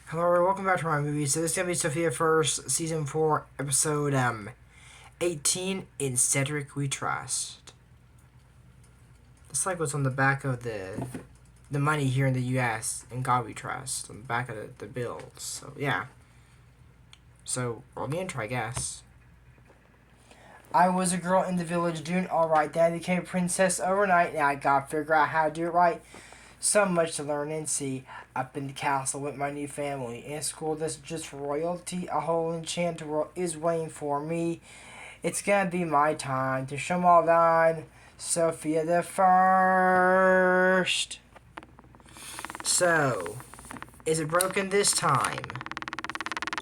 Hello, everyone. Welcome back to my movie. So this is gonna be Sofia first, season 4, episode 18. In Cedric We Trust. It's like what's on the back of the money here in the U.S. In God We Trust, on the back of the bills. So yeah. So roll the intro, I guess. I was a girl in the village doing alright. Then I became a princess overnight. Now I gotta figure out how to do it right. So much to learn and see. Up in the castle with my new family. In a school that's just for royalty. A whole enchanted world is waiting for me. It's gonna be my time to show 'em all thine. Sofia the first. So, is it broken this time?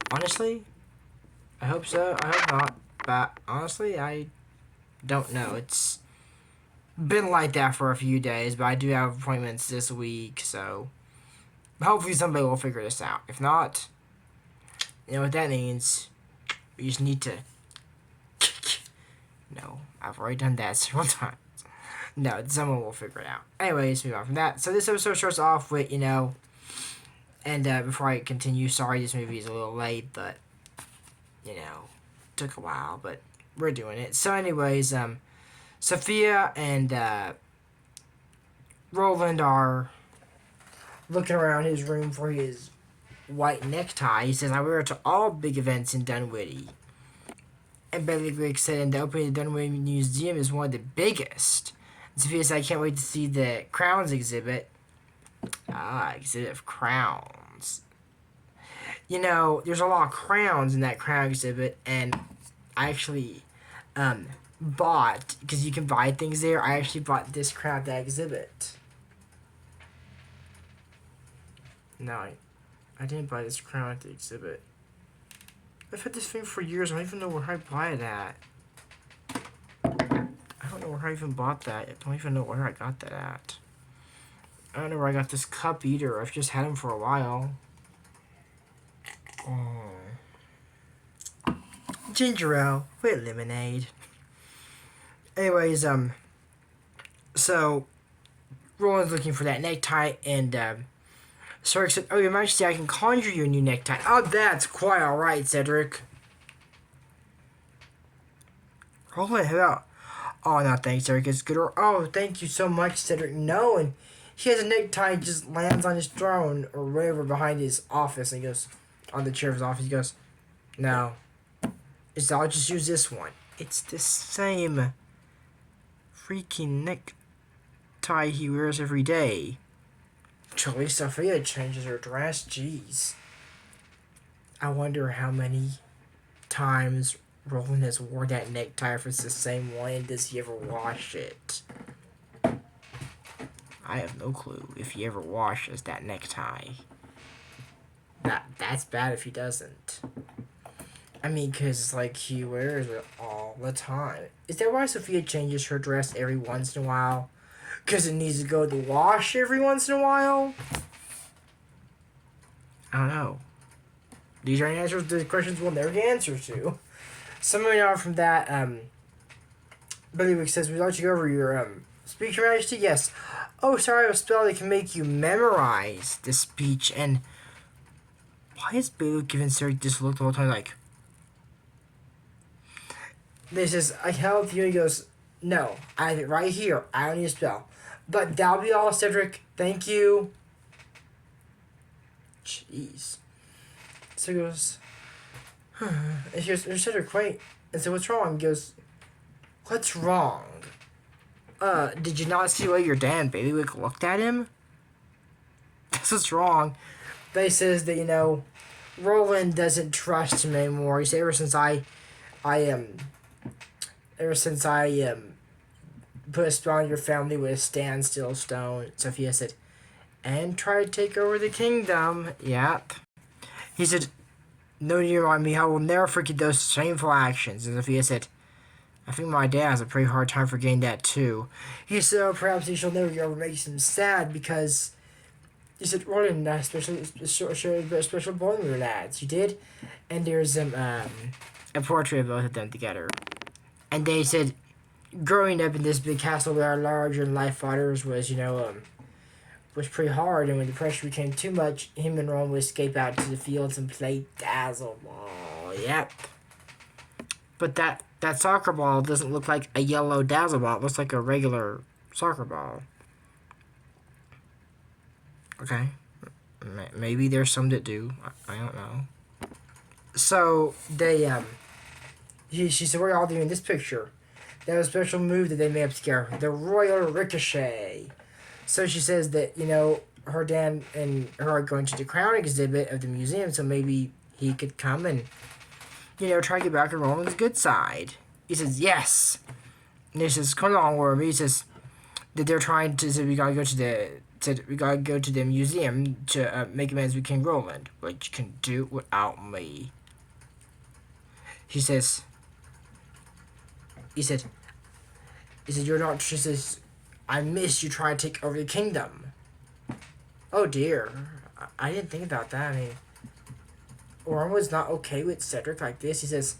Honestly, I hope so. I hope not. But honestly, I don't know. It's been like that for a few days, but I do have appointments this week, so hopefully somebody will figure this out. If not, you know what that means. We just need to... No, I've already done that several times. No, someone will figure it out. Anyways, move on from that. So this episode starts off with, and before I continue, sorry this movie is a little late, but, took a while, but we're doing it. So anyways, Sofia and Roland are looking around his room for his white necktie. He says, I wear it to all big events in Dunwoody. And Billy Grigg said, in the opening of the Dunwoody Museum is one of the biggest. And Sofia said, I can't wait to see the crowns exhibit. Exhibit of crowns. There's a lot of crowns in that crown exhibit, and I actually bought, because you can buy things there, I actually bought this crown at that exhibit. No, I didn't buy this crown at the exhibit. I've had this thing for years. I don't even know where I bought it at. I don't know where I even bought that. I don't even know where I got that at. I don't know where I got this cup either. I've just had them for a while. Ginger ale with lemonade. Anyways, so Roland's looking for that necktie, and Cedric said, oh, Your Majesty, I can conjure you a new necktie. Oh, that's quite alright, Cedric. Roland, how about... Oh, no, thanks, Cedric. It's good. Oh, thank you so much, Cedric. No, and he has a necktie, just lands on his throne, or whatever, behind his office, and he goes, on the chair of his office, he goes, no. I'll just use this one. It's the same freaking necktie he wears every day. Actually, Sofia changes her dress. Jeez. I wonder how many times Roland has worn that necktie, if it's the same one, and does he ever wash it? I have no clue if he ever washes that necktie. That's bad if he doesn't. I mean, because, he wears it all the time. Is that why Sofia changes her dress every once in a while? Because it needs to go to the wash every once in a while? I don't know. These are answers to the questions we'll never get answers to. Something out from that, Billywick says, we'd like to go over your, speech, Your Majesty? Yes. Oh, sorry, I have a spell that can make you memorize the speech, and... Why is Billywick giving Cedric this look the whole time, like... This is, I help you, he goes, no, I have it right here, I don't need a spell. But that'll be all, Cedric, thank you. Jeez. So he goes, and he goes, Cedric, wait. And so what's wrong? He goes, what's wrong? Did you not see why your dad and Bailiwick looked at him? That's what's wrong. But he says that, Roland doesn't trust him anymore. He said, ever since I put a spell on your family with a standstill stone, Sofia said, and try to take over the kingdom. Yep. He said, no need to remind me, I will never forget those shameful actions. And Sofia said, I think my dad has a pretty hard time forgetting that too. He said, oh, perhaps he shall never get over makes him sad, because he said, Roland and I shared a special bond with your lads. You did? And there's a portrait of both of them together. And they said, growing up in this big castle with our larger-than-life fathers was, was pretty hard, and when the pressure became too much, him and Ron would escape out to the fields and play dazzle ball. Yep. But that soccer ball doesn't look like a yellow dazzle ball. It looks like a regular soccer ball. Okay. Maybe there's some that do. I don't know. So, they, she said, we're all doing this picture. They have a special move that they made up together. The Royal Ricochet. So she says that, her dad and her are going to the crown exhibit of the museum, so maybe he could come and, try to get back to Roland's good side. He says, yes. And he says, come along, Wormy. He says that they're trying to, we gotta go to the museum to make amends with King Roland, but you can do it without me. He said, you're not, she says, I miss you trying to take over the kingdom. Oh dear. I didn't think about that. I mean, Wormwood's not okay with Cedric like this. He says,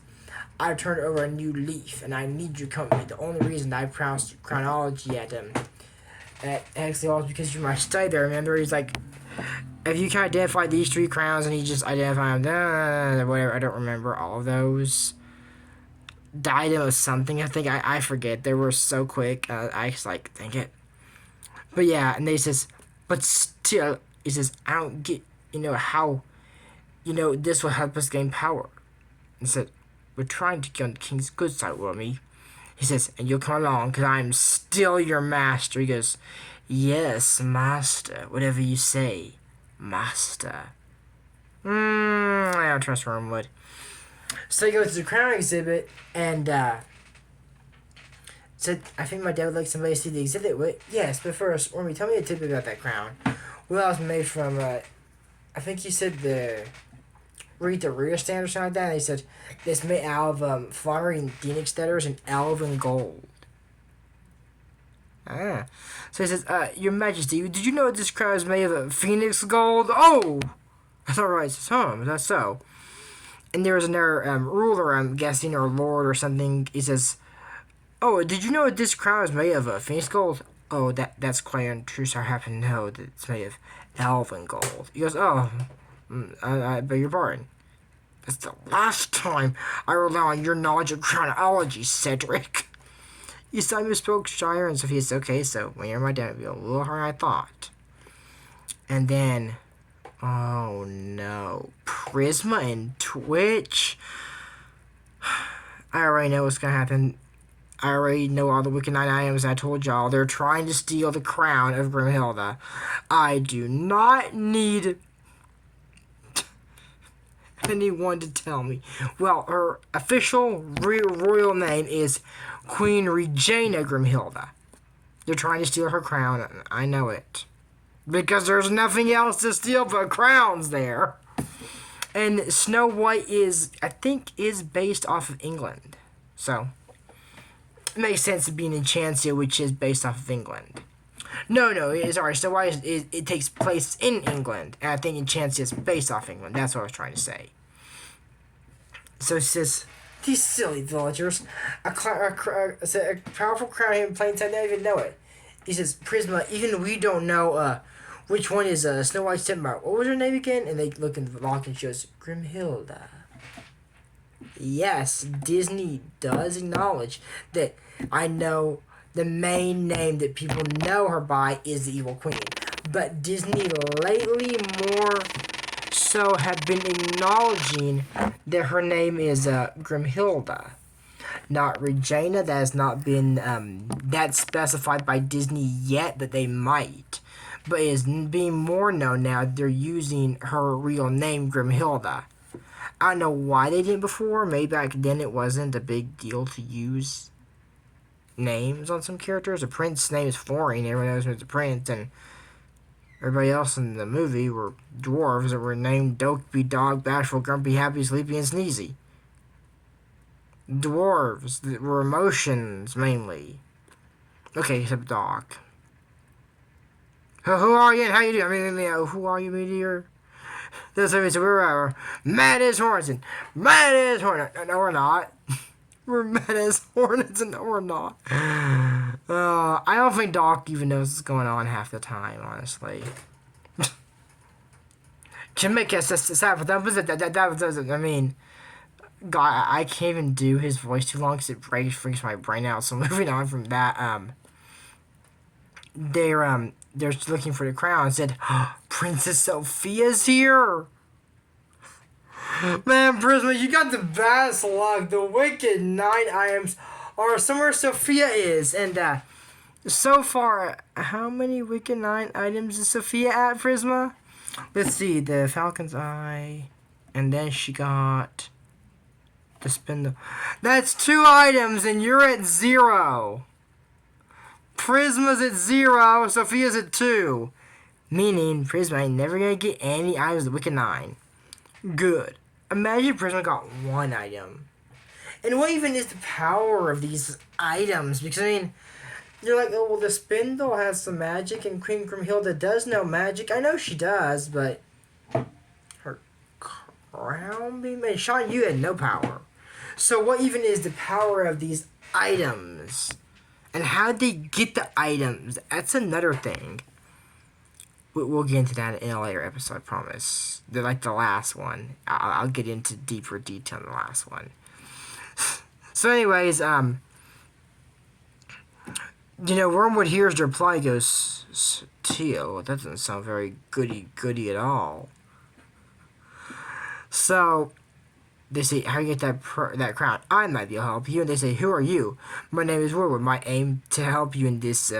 I've turned over a new leaf, and I need your company. The only reason I pronounced chronology at Hexley Hall is because you might stay there. Remember, he's like, if you can identify these 3 crowns, and he just identified them, whatever, I don't remember all of those. Diadem was something, I think, I forget. They were so quick, I just dang it. But yeah, and he says, but still, he says, I don't get, how, this will help us gain power. He said, we're trying to get on the king's good side, Wormy. He says, and you'll come along, because I'm still your master. He goes, yes, master, whatever you say, master. I don't trust Wormwood. So he goes to the crown exhibit, and said, I think my dad would like somebody to see the exhibit. What? Yes, but first, Wormy, tell me a tidbit about that crown. Well, it was made from, I think he said the rear stand or something like that, and he said it's made out of flowery and phoenix feathers and elven gold. So he says, Your Majesty, did you know this crown is made of phoenix gold? Oh! That's alright. He says, that's so. And there was another ruler, I'm guessing, or lord or something. He says, oh, did you know this crown is made of phoenix gold? Oh, that's quite untrue, so I happen to know that it's made of elven gold. He goes, oh, I beg your pardon. That's the last time I rely on your knowledge of chronology, Cedric. You saw me spoke Shire, and Sofia says, okay, so when you're my dad, it'll be a little harder than I thought. And then, oh no, Prisma and Twitch. I already know what's gonna happen. I already know all the Wicked Nine items I told y'all. They're trying to steal the crown of Grimhilda. I do not need anyone to tell me. Well, her official royal name is Queen Regina Grimhilda. They're trying to steal her crown. I know it. Because there's nothing else to steal but crowns there. And Snow White I think, is based off of England. So, it makes sense to be in Enchantia, which is based off of England. No, sorry, Snow White, it takes place in England. And I think Enchantia is based off England. That's what I was trying to say. So it says, these silly villagers, a powerful crown here in plain sight, they don't even know it. He says, Prisma, even we don't know which one is Snow White's stepmother. What was her name again? And they look in the lock and she goes, Grimhilda. Yes, Disney does acknowledge that I know the main name that people know her by is the Evil Queen. But Disney lately more so have been acknowledging that her name is Grimhilda. Not Regina. That has not been that specified by Disney yet, but they might. But it is being more known now. They're using her real name, Grimhilda. I don't know why they didn't before. Maybe back then it wasn't a big deal to use names on some characters. The prince's name is foreign. Everyone knows who's the prince, and everybody else in the movie were dwarves that were named Dopey, Dog, Bashful, Grumpy, Happy, Sleepy, and Sneezy. Dwarves that were emotions, mainly. Okay, except Doc. Who are you and how you doing? I mean, who are you, meteor? This is we're mad as hornets and mad as hornets. No, we're not. We're mad as hornets and no, we're not. I don't think Doc even knows what's going on half the time, honestly. Can make us sad, but that doesn't. I mean, God, I can't even do his voice too long because it freaks my brain out. So moving on from that, they're looking for the crown and said, Princess Sophia's here. Man, Prisma, you got the best luck. The wicked 9 items are somewhere Sophia is, and so far, how many wicked 9 items is Sophia at, Prisma? Let's see, the Falcon's Eye, and then she got the spindle. That's 2 items, and you're at 0. Prisma's at 0, Sophia's at 2. Meaning, Prisma ain't never gonna get any items of the Wicked 9. Good. Imagine Prisma got 1 item. And what even is the power of these items? Because, I mean, you're like, oh, well, the spindle has some magic, and Queen Grimhilda does know magic. I know she does, but her crown being made. Sean, you had no power. So what even is the power of these items? And how'd they get the items? That's another thing. We'll get into that in a later episode, I promise. They're like the last one. I'll get into deeper detail in the last one. So anyways, Wormwood hears their reply, goes, Teal, that doesn't sound very goody at all. So they say, how do you get that crown? I might be able to help you. And they say, who are you? My name is Wormwood. My aim to help you in this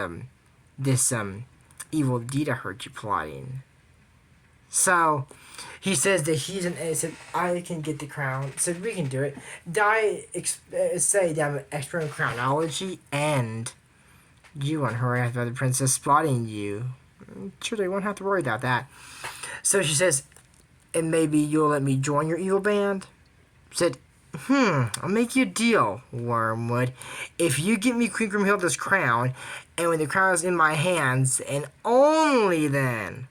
evil deed I heard you plotting. So he says that said, I can get the crown. Said we can do it. Say that I'm an expert in crownology, and you weren't harassed by the princess spotting you. Sure, they won't have to worry about that. So she says, and maybe you'll let me join your evil band? Said, I'll make you a deal, Wormwood. If you get me Queen Grimhilda's crown, and when the crown is in my hands, and only then,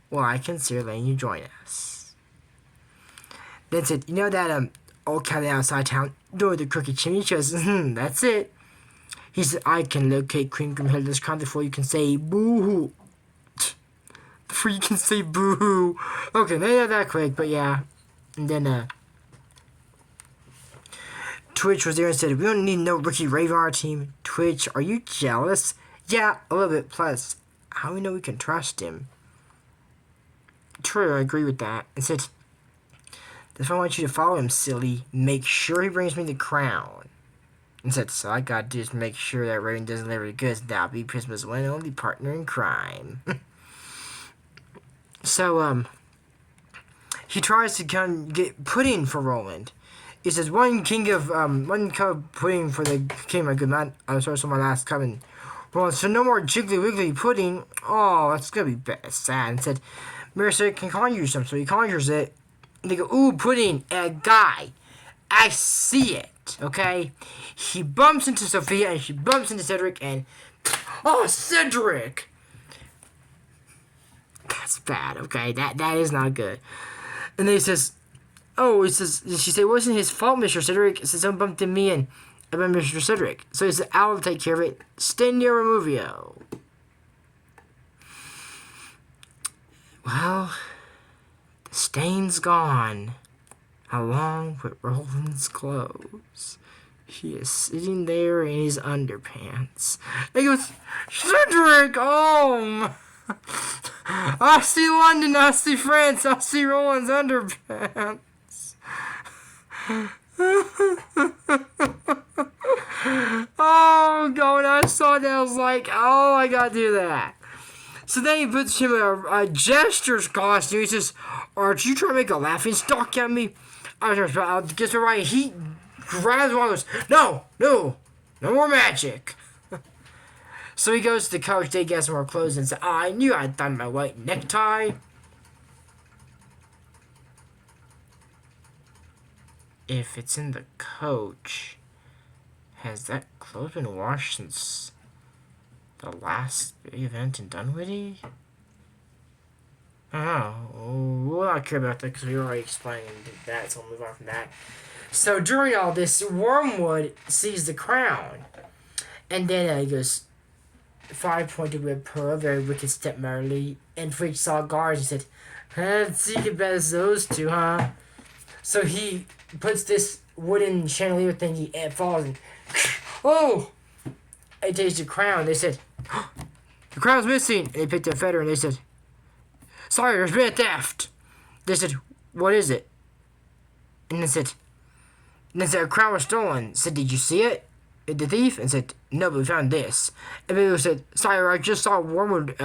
will I consider letting you join us. Then said, you know that old cabin outside town, door with the crooked chimney? She goes, that's it. He said, I can locate Queen Grimhilda's crown before you can say boo-hoo. Before you can say boo-hoo. Okay, not that quick, but yeah. And then, Twitch was there and said, we don't need no rookie Raven on our team. Twitch, are you jealous? Yeah, a little bit. Plus, how do we know we can trust him? True, I agree with that. And said, that's why I want you to follow him, silly. Make sure he brings me the crown. And said, so I gotta do is make sure that Raven doesn't deliver the goods. That'll be Prisma's one and only partner in crime. So, he tries to kind of get pudding for Roland. He says, one cup of pudding for the king, my good man. I'm sorry, so my last cup. And Roland, so no more jiggly wiggly pudding. Oh, that's gonna be sad. And said, Mary said, can conjure some. So he conjures it. And they go, ooh, pudding, a guy. I see it, okay? He bumps into Sofia, and she bumps into Cedric, and... Oh, Cedric! That's bad, okay? That is not good. And then he says... she said, it wasn't his fault, Mr. Cedric. It said, someone bumped into me, and I bumped Mr. Cedric. So he said, I'll take care of it. Stay near Removio. Well, the stain's gone, along with Roland's clothes. He is sitting there in his underpants. And he goes, Cedric, home! I see London, I see France, I see Roland's underpants. Oh, God, when I saw that, I was like, oh, I gotta do that. So then he puts him in a jester's costume. He says, aren't you trying to make a laughing stock at me? I guess we're right. He grabs one of those. No more magic. So he goes to the coach, they get some more clothes, and says, I knew I'd done my white necktie. If it's in the coach, has that clothes been washed since the last big event in Dunwoody? I don't know. We'll not care about that because we already explained that, so we'll move on from that. So during all this, Wormwood sees the crown. And then he goes, 5-pointed with pearl, very wicked stepmotherly, and Freak saw guards and said, secret bet as those two, huh? So he puts this wooden chandelier thingy and it falls and oh! It takes the crown. They said, the crown's missing. And they picked a feather and they said, sorry, there's been a theft. They said, what is it? And they said, a crown was stolen. Said, did you see it? The thief? And said, no, but we found this. And Billy said, sire, I just saw Wormwood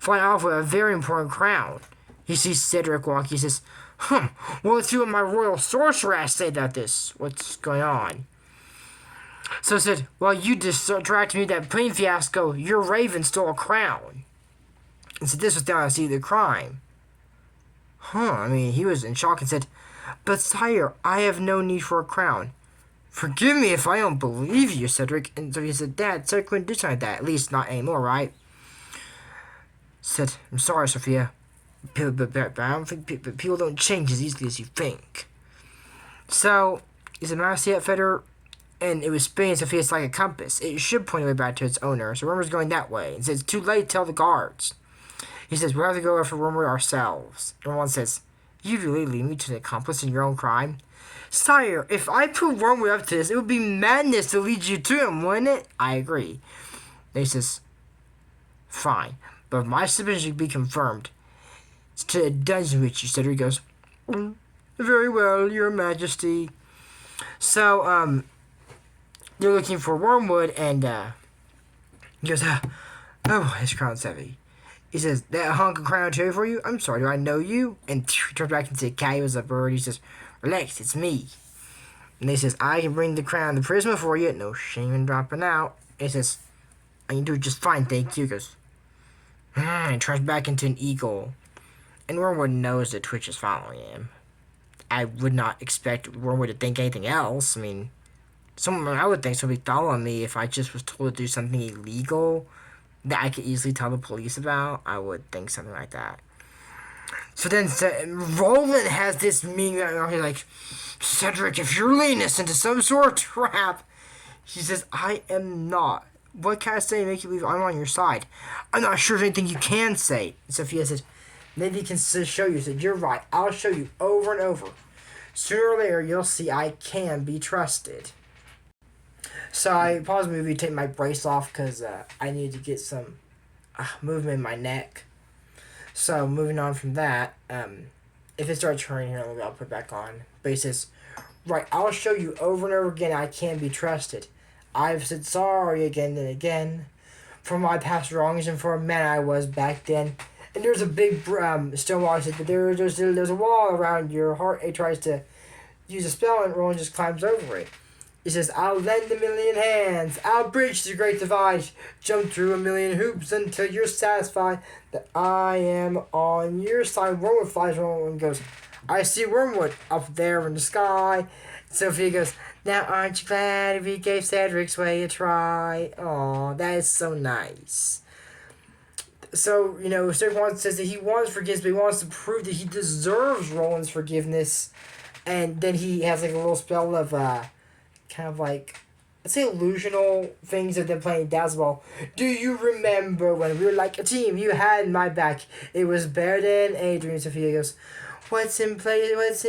flying off with a very important crown. He sees Cedric walk. He says, well, let's see what my royal sorceress said about this. What's going on? So I said, well, you distracted me with that plane fiasco. Your raven stole a crown. And said, this was down to see the crime. I mean, he was in shock and said, but sire, I have no need for a crown. Forgive me if I don't believe you, Cedric. And so he said, Dad, Cedric couldn't do something like that. At least not anymore, right? Said, I'm sorry, Sofia. But I don't think people don't change as easily as you think. So, he said, I see that feather? And it was spinning Sophia's like a compass. It should point the way back to its owner. So Wormwood's going that way. And says, it's too late, tell the guards. He says, we'll have to go after Wormwood ourselves. And one says, you really lead me to an accomplice in your own crime? Sire, if I put Wormwood up to this, it would be madness to lead you to him, wouldn't it? I agree. And he says, fine. But if my suspicion can be confirmed, it's to the dungeon with you, Cedric. He goes, very well, your majesty. So, they're looking for Wormwood, and he goes, oh, his crown's heavy. He says, that hunk of crown too for you? I'm sorry, do I know you? And he turns back into a cat, as a bird. He says, relax, it's me. And he says, I can bring the crown, the Prisma for you. No shame in dropping out. And he says, I can do it just fine, thank you. He goes, and turns back into an eagle. And Wormwood knows that Twitch is following him. I would not expect Wormwood to think anything else. I mean, someone I would think would be following me if I just was told to do something illegal that I could easily tell the police about. I would think something like that. So then Roland has this meaning that he's like, Cedric, if you're leading us into some sort of trap, he says, I am not. What can I say to make you believe I'm on your side? I'm not sure there's anything you can say. And Sofia says, maybe he can show you. He said, you're right. I'll show you over and over. Sooner or later, you'll see I can be trusted. So I paused the movie to take my brace off because I needed to get some movement in my neck. So moving on from that, if it starts hurting here, I'll put it back on. But he says, right, I'll show you over and over again I can be trusted. I've said sorry again and again for my past wrongs and for a man I was back then. And there's a big stone wall. I said, but there's a wall around your heart. It tries to use a spell and Roland just climbs over it. He says, I'll lend a million hands. I'll bridge the great divide. Jump through a million hoops until you're satisfied that I am on your side. Wormwood flies around and goes, I see Wormwood up there in the sky. Sophia goes, now aren't you glad we gave Cedric's way a try? Aw, that is so nice. So, Cedric says that he wants forgiveness, but he wants to prove that he deserves Roland's forgiveness. And then he has like a little spell of kind of like, let's say, illusional things of them playing Dazzle. Do you remember when we were like a team? You had my back. It was better than a dream. Sophia goes, what's in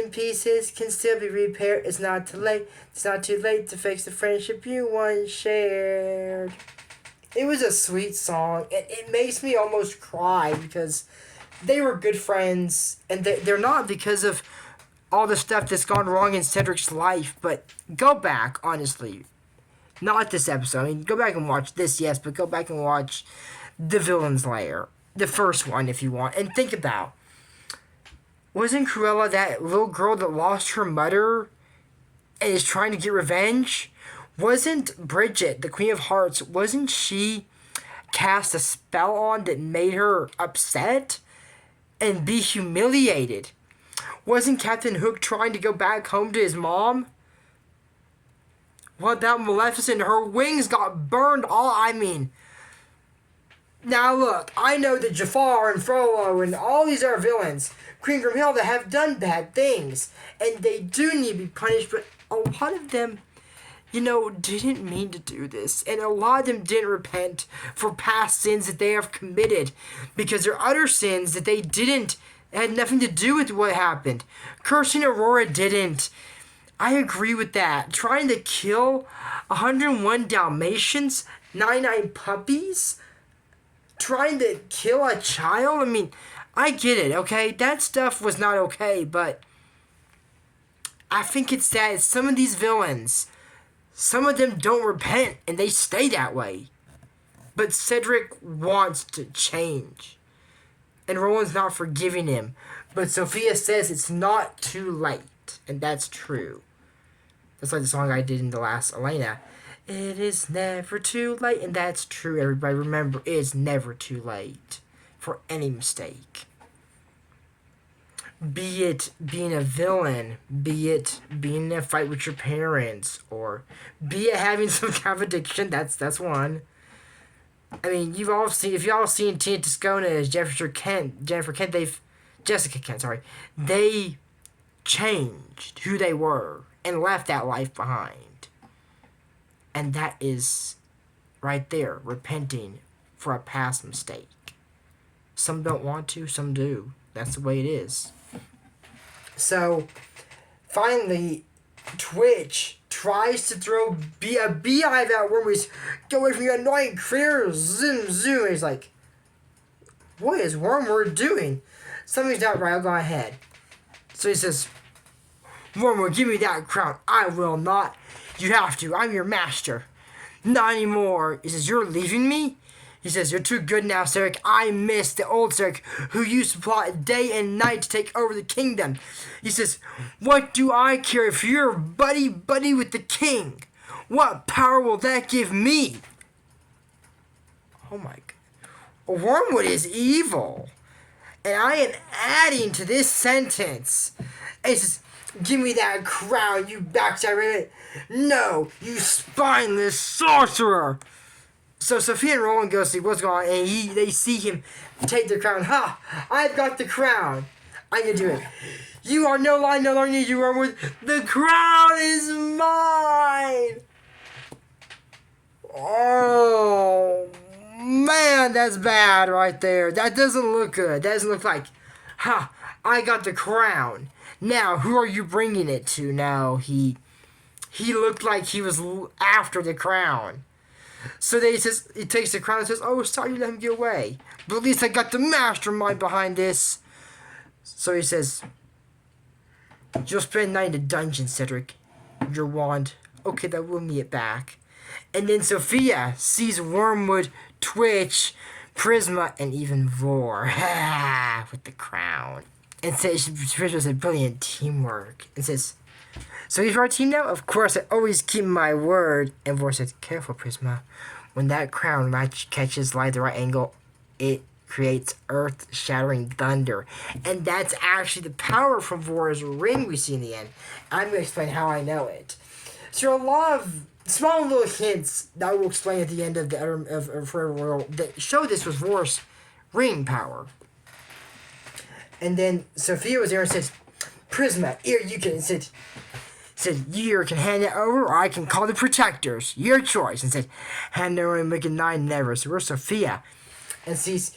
pieces can still be repaired. It's not too late. It's not too late to fix the friendship you once shared. It was a sweet song. It makes me almost cry because they were good friends, and they're not because of all the stuff that's gone wrong in Cedric's life. But go back, honestly. Not this episode. I mean, go back and watch this, yes, but go back and watch The Villain's Lair. The first one, if you want. And think about, wasn't Cruella that little girl that lost her mother and is trying to get revenge? Wasn't Bridget, the Queen of Hearts, wasn't she cast a spell on that made her upset and be humiliated? Wasn't Captain Hook trying to go back home to his mom? What about Maleficent? Her wings got burned Now look, I know that Jafar and Frollo and all these other villains, Queen Grimhilda, have done bad things. And they do need to be punished, but a lot of them didn't mean to do this. And a lot of them didn't repent for past sins that they have committed. Because there are other sins that they didn't, had nothing to do with what happened. Cursing Aurora didn't. I agree with that. Trying to kill 101 Dalmatians, 99 puppies, trying to kill a child. I mean, I get it, okay? That stuff was not okay, but I think it's that some of these villains, some of them don't repent and they stay that way. But Cedric wants to change. And Roland's not forgiving him. But Sofia says it's not too late. And that's true. That's like the song I did in the last Elena. It is never too late. And that's true, everybody. Remember, it is never too late for any mistake. Be it being a villain, be it being in a fight with your parents, or be it having some kind of addiction. That's one. I mean, if you all seen Tina Toscana's Jessica Kent, they changed who they were and left that life behind. And that is right there, repenting for a past mistake. Some don't want to, some do. That's the way it is. So, finally, Twitch tries to throw a beehive at Wormwood. Get away from you annoying critter. Zoom, zoom. And he's like, what is Wormwood doing? Something's not right. I'll go ahead. So he says, Wormwood, give me that crown. I will not. You have to. I'm your master. Not anymore. He says, you're leaving me? He says, you're too good now, Cedric. I miss the old Cedric who used to plot day and night to take over the kingdom. He says, what do I care if you're buddy with the king? What power will that give me? Oh my God. Wormwood is evil. And I am adding to this sentence. And he says, give me that crown, you backstabber. No, you spineless sorcerer. So Sofia and Roland go see what's going on, and they see him take the crown. Ha! I've got the crown. I'm gonna do it. You are no longer need you, Wormwood. The crown is mine. Oh man, that's bad right there. That doesn't look good. That doesn't look like, ha! I got the crown. Now, who are you bringing it to? Now he looked like he was after the crown. So he takes the crown and says, oh, sorry you let him get away. But at least I got the mastermind behind this. So he says, you'll spend the night in the dungeon, Cedric. Your wand. Okay, that will me it back. And then Sofia sees Wormwood, Twitch, Prisma, and even Vor with the crown. And says, Prisma said, brilliant teamwork. And says, so he's our team now? Of course, I always keep my word. And Vor says, careful, Prisma. When that crown catches light at the right angle, it creates earth-shattering thunder. And that's actually the power from Vor's ring we see in the end. I'm going to explain how I know it. So a lot of small little hints that I will explain at the end of the Forever World that show this was Vor's ring power. And then Sofia was there and says, Prisma, here you can sit. Said, you can hand it over or I can call the protectors. Your choice. And said, hand it over and make it 9 never. So where's Sofia? And sees,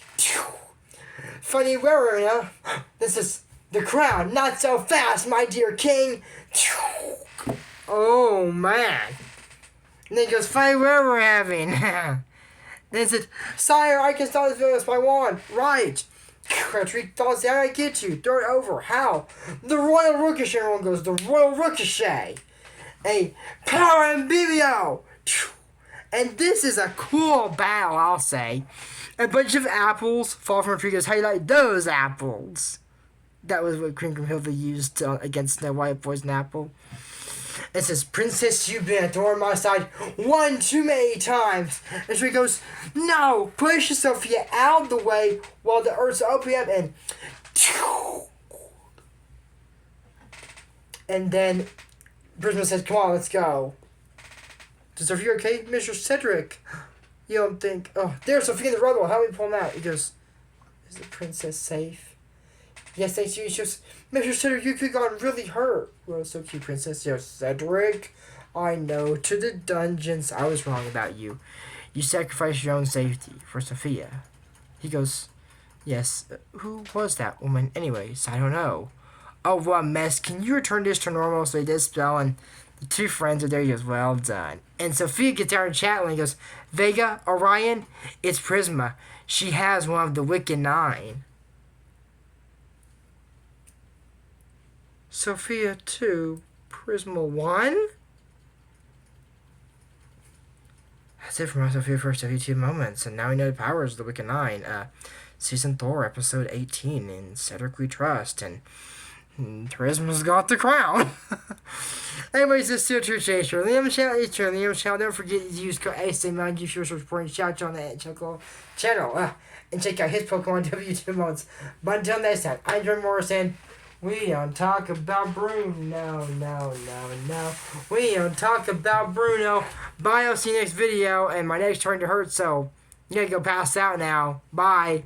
funny wearer, huh? This is the crown. Not so fast, my dear king. Oh, man. And then he goes, funny wearer we're having. Then he said, sire, I can stop this with my wand. Right. Cedric thoughts how I get you. Throw it over. How? The Royal Ricochet. Everyone goes, the Royal Ricochet. A power and Bibio. And this is a cool battle, I'll say. A bunch of apples fall from a tree. Goes, how you like those apples? That was what Crinklemhilda used against Snow White Poison Apple. It says, Princess, you've been a thorn on my side one too many times. And so he goes, no, push Sofia out of the way while the earth's opening up and then Prisma says, come on, let's go. Is Sofia okay? Mr. Cedric. You don't think, oh, there's Sofia the rebel. How do we pull him out? He goes, is the princess safe? Yes, she just, Mr. Cedric, you could have gotten really hurt. Well, so cute, Princess. Yes, Cedric, I know, to the dungeons. I was wrong about you. You sacrificed your own safety for Sofia. He goes, yes, who was that woman? Anyways, I don't know. Oh, what a mess. Can you return this to normal? So he does spell, and the two friends are there. He goes, well done. And Sofia gets out and chat, and he goes, Vega, Orion, it's Prisma. She has one of the Wicked Nine. Sofia 2, Prisma 1? That's it for my Sofia first WTF moments, and now we know the powers of the Wicked Nine. Season 4, episode 18, in Cedric We Trust, and Prisma's got the crown. Anyways, this is still True Chase. Liam Shout. Don't forget to use code ASA9. You sure support and shout on that channel. And check out his Pokemon WTF modes. But until next time, I'm Jordan Morrison. We don't talk about Bruno. No. We don't talk about Bruno. Bye. I'll see you next video. And my neck's starting to hurt, so you gotta go pass out now. Bye.